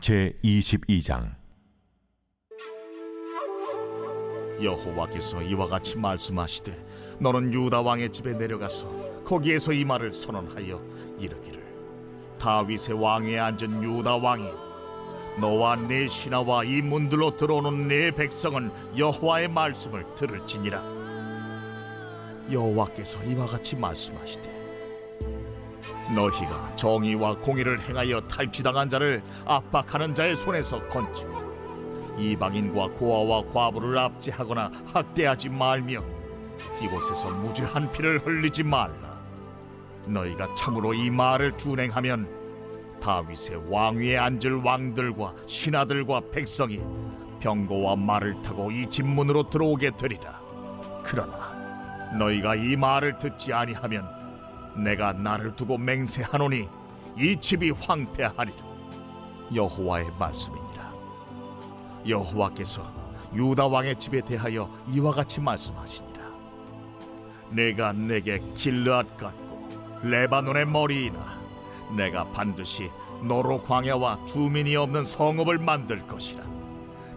제22장. 여호와께서 이와 같이 말씀하시되 너는 유다 왕의 집에 내려가서 거기에서 이 말을 선언하여 이르기를 다윗의 왕위에 앉은 유다 왕이 너와 네 신하와 이 문들로 들어오는 네 백성은 여호와의 말씀을 들을지니라. 여호와께서 이와 같이 말씀하시되 너희가 정의와 공의를 행하여 탈취당한 자를 압박하는 자의 손에서 건지고 이방인과 고아와 과부를 압제하거나 학대하지 말며 이곳에서 무죄한 피를 흘리지 말라. 너희가 참으로 이 말을 준행하면 다윗의 왕위에 앉을 왕들과 신하들과 백성이 병거와 말을 타고 이 집 문으로 들어오게 되리라. 그러나 너희가 이 말을 듣지 아니하면 내가 나를 두고 맹세하노니 이 집이 황폐하리라. 여호와의 말씀이니라. 여호와께서 유다 왕의 집에 대하여 이와 같이 말씀하시니라. 내가 내게 길르앗 같고 레바논의 머리이나 내가 반드시 너로 광야와 주민이 없는 성읍을 만들 것이라.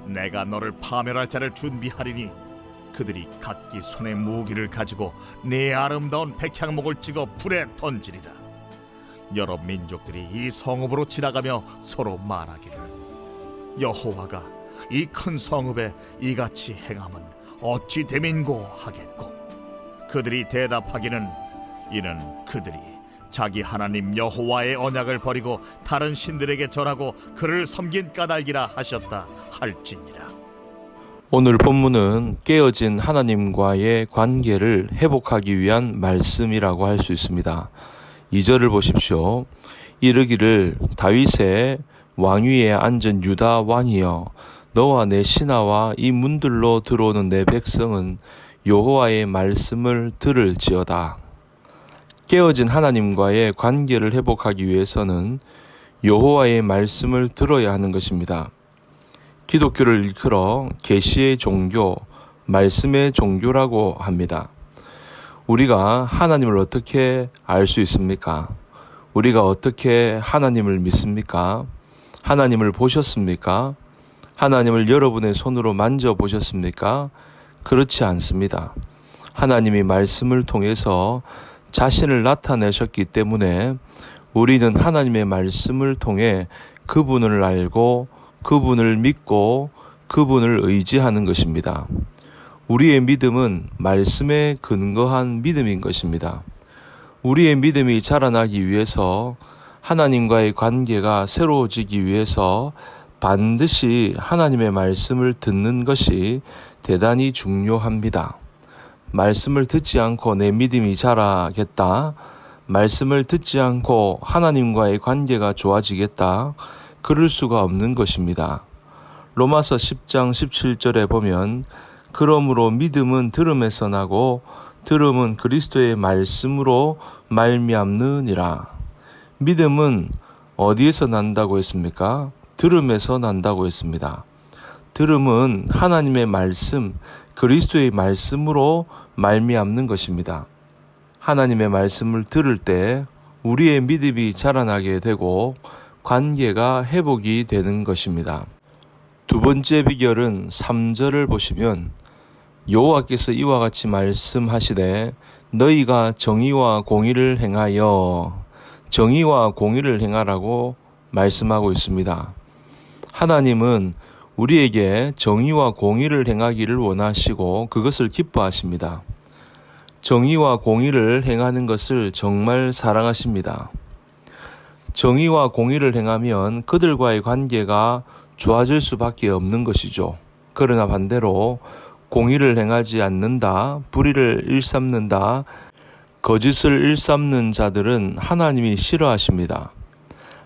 내가 너를 파멸할 자를 준비하리니 그들이 각기 손에 무기를 가지고 네 아름다운 백향목을 찍어 불에 던지리라. 여러 민족들이 이 성읍으로 지나가며 서로 말하기를 여호와가 이 큰 성읍에 이같이 행함은 어찌 됨인고 하겠고 그들이 대답하기는 이는 그들이 자기 하나님 여호와의 언약을 버리고 다른 신들에게 절하고 그를 섬긴 까닭이라 하셨다 할지니라. 오늘 본문은 깨어진 하나님과의 관계를 회복하기 위한 말씀이라고 할 수 있습니다. 2절을 보십시오. 이르기를 다윗의 왕위에 앉은 유다 왕이여 너와 내 신하와 이 문들로 들어오는 내 백성은 여호와의 말씀을 들을지어다. 깨어진 하나님과의 관계를 회복하기 위해서는 여호와의 말씀을 들어야 하는 것입니다. 기독교를 일컬어 계시의 종교, 말씀의 종교라고 합니다. 우리가 하나님을 어떻게 알 수 있습니까? 우리가 어떻게 하나님을 믿습니까? 하나님을 보셨습니까? 하나님을 여러분의 손으로 만져보셨습니까? 그렇지 않습니다. 하나님이 말씀을 통해서 자신을 나타내셨기 때문에 우리는 하나님의 말씀을 통해 그분을 알고 그분을 믿고 그분을 의지하는 것입니다. 우리의 믿음은 말씀에 근거한 믿음인 것입니다. 우리의 믿음이 자라나기 위해서 하나님과의 관계가 새로워지기 위해서 반드시 하나님의 말씀을 듣는 것이 대단히 중요합니다. 말씀을 듣지 않고 내 믿음이 자라겠다. 말씀을 듣지 않고 하나님과의 관계가 좋아지겠다. 그럴 수가 없는 것입니다. 로마서 10장 17절에 보면 그러므로 믿음은 들음에서 나고 들음은 그리스도의 말씀으로 말미암느니라. 믿음은 어디에서 난다고 했습니까? 들음에서 난다고 했습니다. 들음은 하나님의 말씀, 그리스도의 말씀으로 말미암는 것입니다. 하나님의 말씀을 들을 때 우리의 믿음이 자라나게 되고 관계가 회복이 되는 것입니다. 두 번째 비결은 3절을 보시면 여호와께서 이와 같이 말씀하시되 너희가 정의와 공의를 행하여 정의와 공의를 행하라고 말씀하고 있습니다. 하나님은 우리에게 정의와 공의를 행하기를 원하시고 그것을 기뻐하십니다. 정의와 공의를 행하는 것을 정말 사랑하십니다. 정의와 공의를 행하면 그들과의 관계가 좋아질 수밖에 없는 것이죠. 그러나 반대로 공의를 행하지 않는다, 불의를 일삼는다, 거짓을 일삼는 자들은 하나님이 싫어하십니다.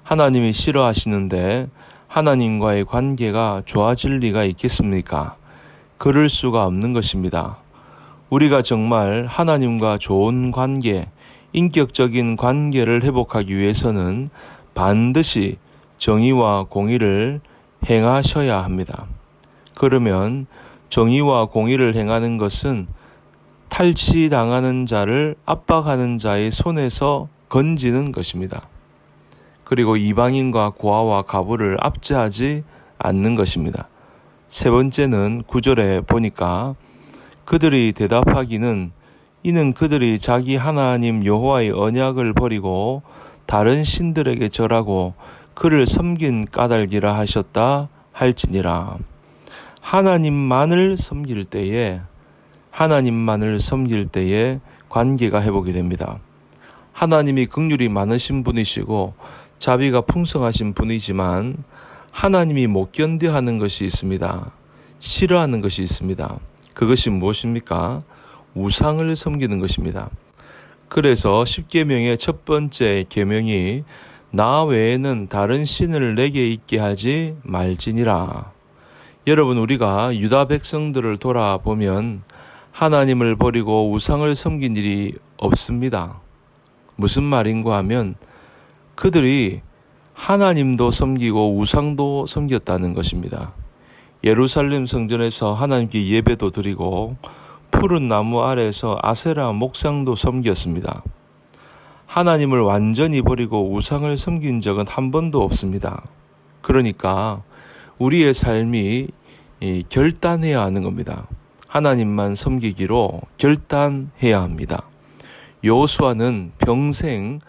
하나님이 싫어하시는데 하나님과의 관계가 좋아질 리가 있겠습니까? 그럴 수가 없는 것입니다. 우리가 정말 하나님과 좋은 관계, 인격적인 관계를 회복하기 위해서는 반드시 정의와 공의를 행하셔야 합니다. 그러면 정의와 공의를 행하는 것은 탈취당하는 자를 압박하는 자의 손에서 건지는 것입니다. 그리고 이방인과 고아와 과부를 압제하지 않는 것입니다. 세 번째는 9절에 보니까 그들이 대답하기는 이는 그들이 자기 하나님 여호와의 언약을 버리고 다른 신들에게 절하고 그를 섬긴 까닭이라 하셨다 할지니라. 하나님만을 섬길 때에 관계가 회복이 됩니다. 하나님이 긍휼이 많으신 분이시고 자비가 풍성하신 분이지만 하나님이 못 견뎌하는 것이 있습니다. 싫어하는 것이 있습니다. 그것이 무엇입니까? 우상을 섬기는 것입니다. 그래서 10계명의 첫 번째 계명이 나 외에는 다른 신을 내게 있게 하지 말지니라. 여러분, 우리가 유다 백성들을 돌아보면 하나님을 버리고 우상을 섬긴 일이 없습니다. 무슨 말인가 하면 그들이 하나님도 섬기고 우상도 섬겼다는 것입니다. 예루살렘 성전에서 하나님께 예배도 드리고 푸른 나무 아래에서 아세라 목상도 섬겼습니다. 하나님을 완전히 버리고 우상을 섬긴 적은 한 번도 없습니다. 그러니까 우리의 삶이 결단해야 하는 겁니다. 하나님만 섬기기로 결단해야 합니다. 여호수아는 평생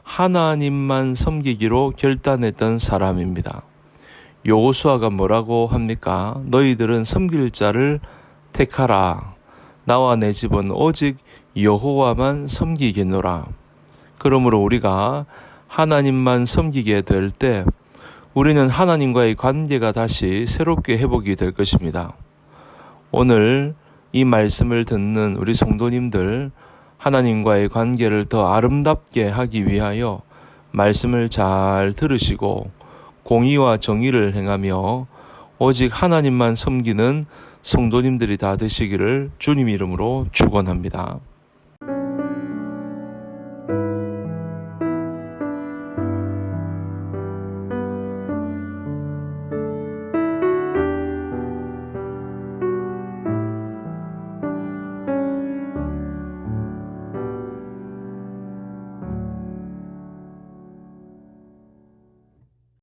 하나님만 섬기기로 결단했던 사람입니다. 여호수아가 뭐라고 합니까? 너희들은 섬길 자를 택하라. 나와 내 집은 오직 여호와만 섬기겠노라. 그러므로 우리가 하나님만 섬기게 될 때 우리는 하나님과의 관계가 다시 새롭게 회복이 될 것입니다. 오늘 이 말씀을 듣는 우리 성도님들, 하나님과의 관계를 더 아름답게 하기 위하여 말씀을 잘 들으시고 공의와 정의를 행하며 오직 하나님만 섬기는 성도님들이 다 되시기를 주님 이름으로 축원합니다.